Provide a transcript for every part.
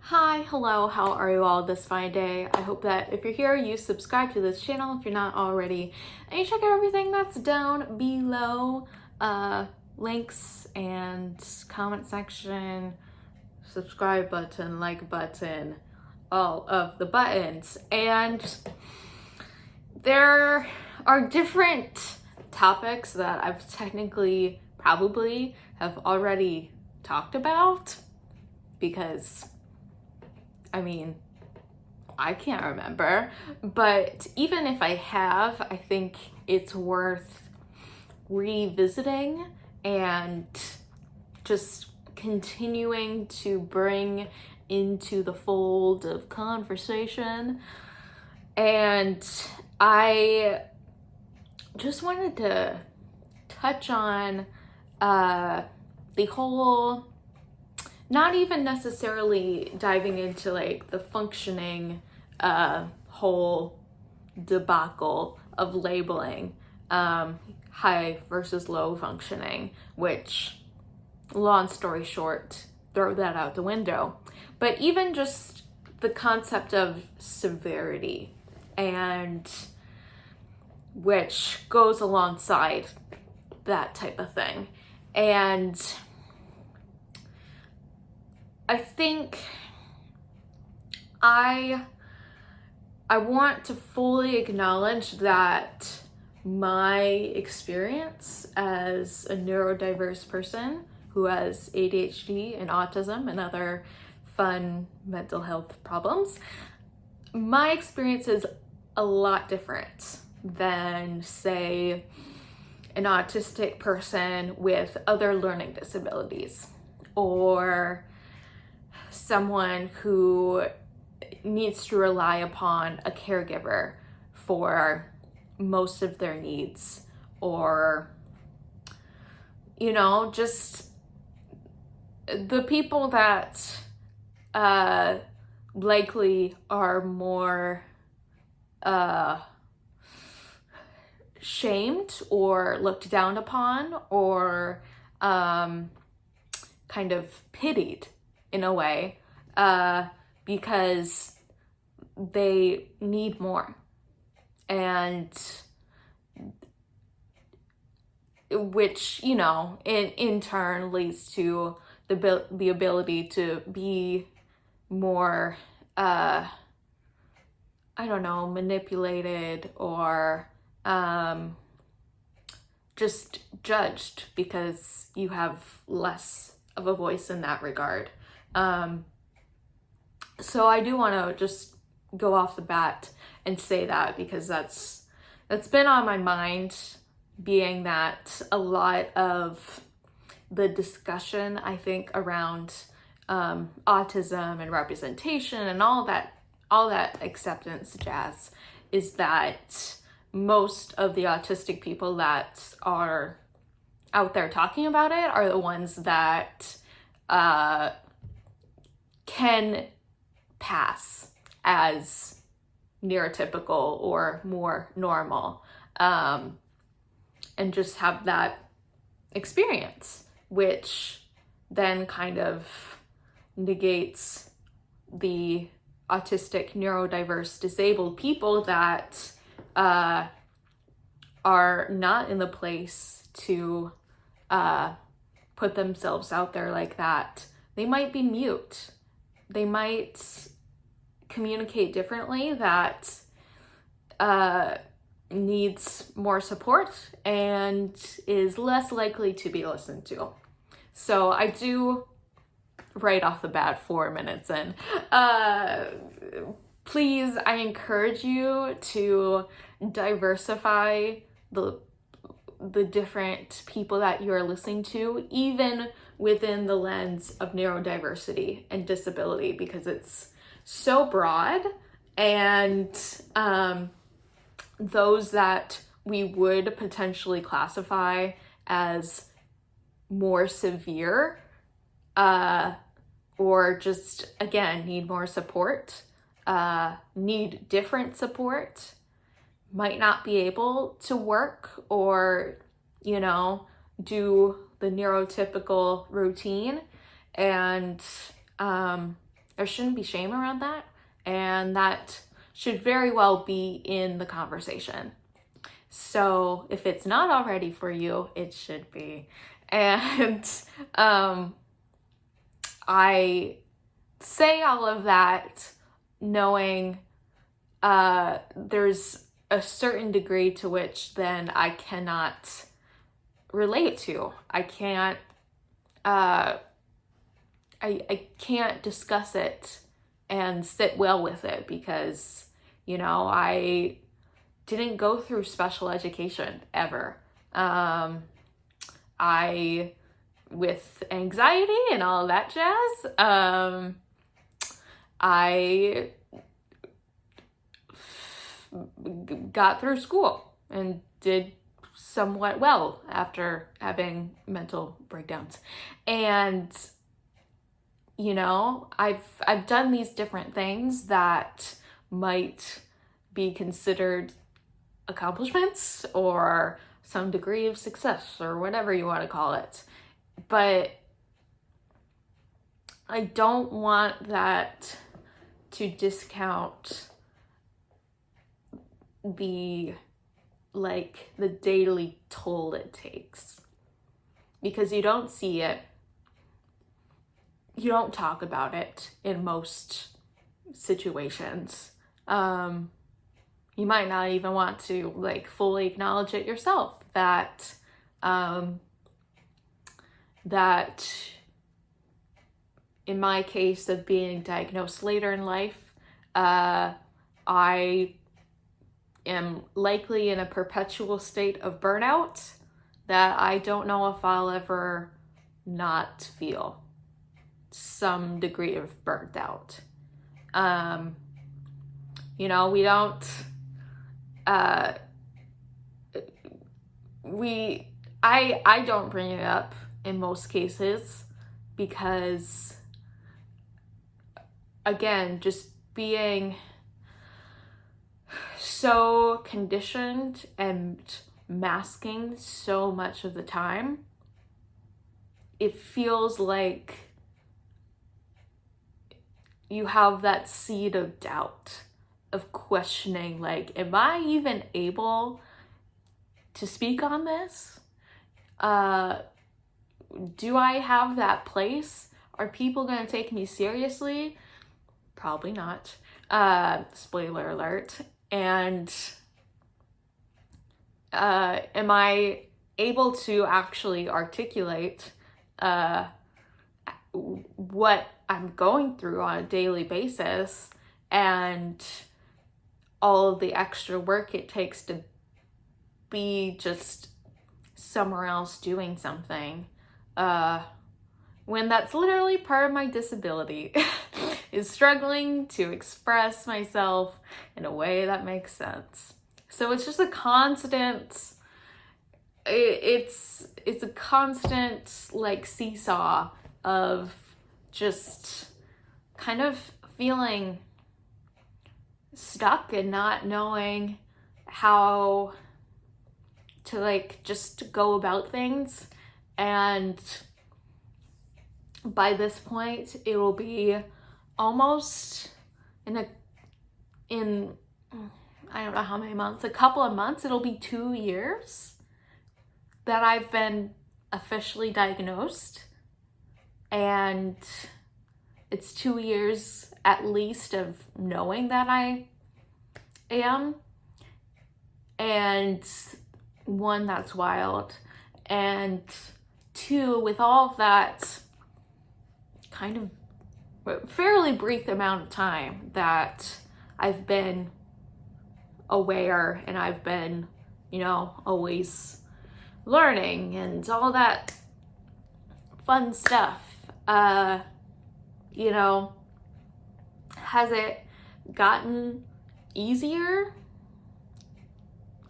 Hi, hello, how are you all this fine day? I hope that if you're here, you subscribe to this channel if you're not already, and you check out everything that's down below, links and comment section, subscribe button, like button, all of the buttons. And there are different topics that I've technically probably have already talked about because I can't remember, but even if I have, I think it's worth revisiting and just continuing to bring into the fold of conversation. And I just wanted to touch on the whole, not even necessarily diving into like the functioning whole debacle of labeling high versus low functioning, which, long story short, throw that out the window. But even just the concept of severity, and which goes alongside that type of thing. And I think I want to fully acknowledge that my experience as a neurodiverse person who has ADHD and autism and other fun mental health problems, my experience is a lot different than, say, an autistic person with other learning disabilities, or someone who needs to rely upon a caregiver for most of their needs, or, just the people that likely are more shamed or looked down upon, or kind of pitied in a way, because they need more, and which, in turn leads to the ability to be more, manipulated, or just judged because you have less of a voice in that regard. So I do want to just go off the bat and say that, because that's been on my mind, being that a lot of the discussion, I think, around autism and representation and all that acceptance jazz is that most of the autistic people that are out there talking about it are the ones that can pass as neurotypical or more normal, and just have that experience, which then kind of negates the autistic, neurodiverse, disabled people that are not in the place to put themselves out there like that. They might be mute. They might communicate differently, that needs more support and is less likely to be listened to. So I do, right off the bat, 4 minutes in, please, I encourage you to diversify the different people that you're listening to, even within the lens of neurodiversity and disability, because it's so broad. And those that we would potentially classify as more severe, or just, again, need more support, need different support, might not be able to work or, do the neurotypical routine, and there shouldn't be shame around that, and that should very well be in the conversation. So if it's not already for you, it should be. And I say all of that knowing there's a certain degree to which then I cannot relate to. I can't I can't discuss it and sit well with it because, you know, I didn't go through special education ever. I, with anxiety and all that jazz, I got through school and did somewhat well after having mental breakdowns. And, you know, I've done these different things that might be considered accomplishments or some degree of success or whatever you want to call it. But I don't want that to discount the daily toll it takes, because you don't see it, you don't talk about it in most situations. You might not even want to fully acknowledge it yourself that that in my case of being diagnosed later in life, I am likely in a perpetual state of burnout that I don't know if I'll ever not feel some degree of burnt out. You know, we don't, I don't bring it up in most cases because, again, just being so conditioned and masking so much of the time, it feels like you have that seed of doubt, of questioning, am I even able to speak on this? Do I have that place? Are people going to take me seriously? Probably not. Spoiler alert. And am I able to actually articulate what I'm going through on a daily basis and all of the extra work it takes to be just somewhere else doing something, when that's literally part of my disability is struggling to express myself in a way that makes sense. So it's just a constant, it's a constant seesaw of just kind of feeling stuck and not knowing how to just go about things. And by this point it will be almost in I don't know how many months, a couple of months, it'll be 2 years that I've been officially diagnosed. And it's 2 years at least of knowing that I am. And one, that's wild. And two, with all of that kind of fairly brief amount of time that I've been aware and I've been, always learning and all that fun stuff, has it gotten easier?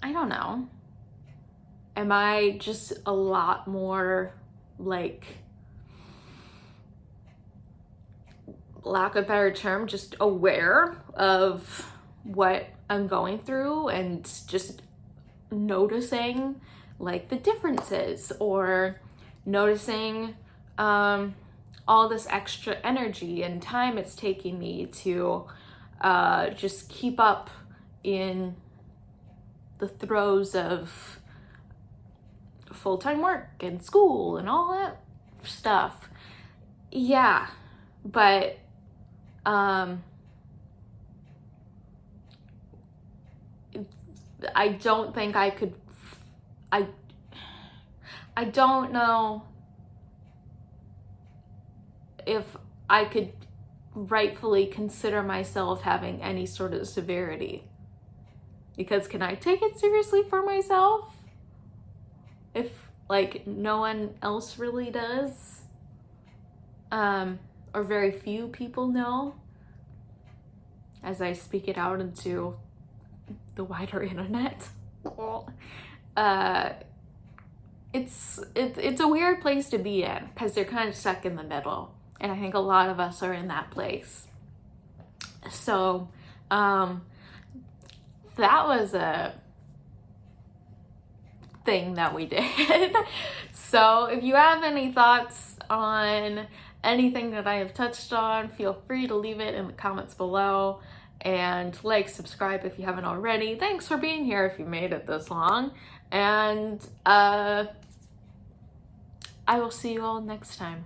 I don't know. Am I just a lot more lack of a better term, just aware of what I'm going through and just noticing the differences, or noticing all this extra energy and time it's taking me to just keep up in the throes of full-time work and school and all that stuff. Yeah, but I don't think I could, I don't know if I could rightfully consider myself having any sort of severity. Because can I take it seriously for myself if like no one else really does? Or very few people know as I speak it out into the wider internet. It's a weird place to be in because they're kind of stuck in the middle, and I think a lot of us are in that place. So that was a thing that we did. So if you have any thoughts on anything that I have touched on, feel free to leave it in the comments below, and like, subscribe if you haven't already. Thanks for being here if you made it this long, and I will see you all next time.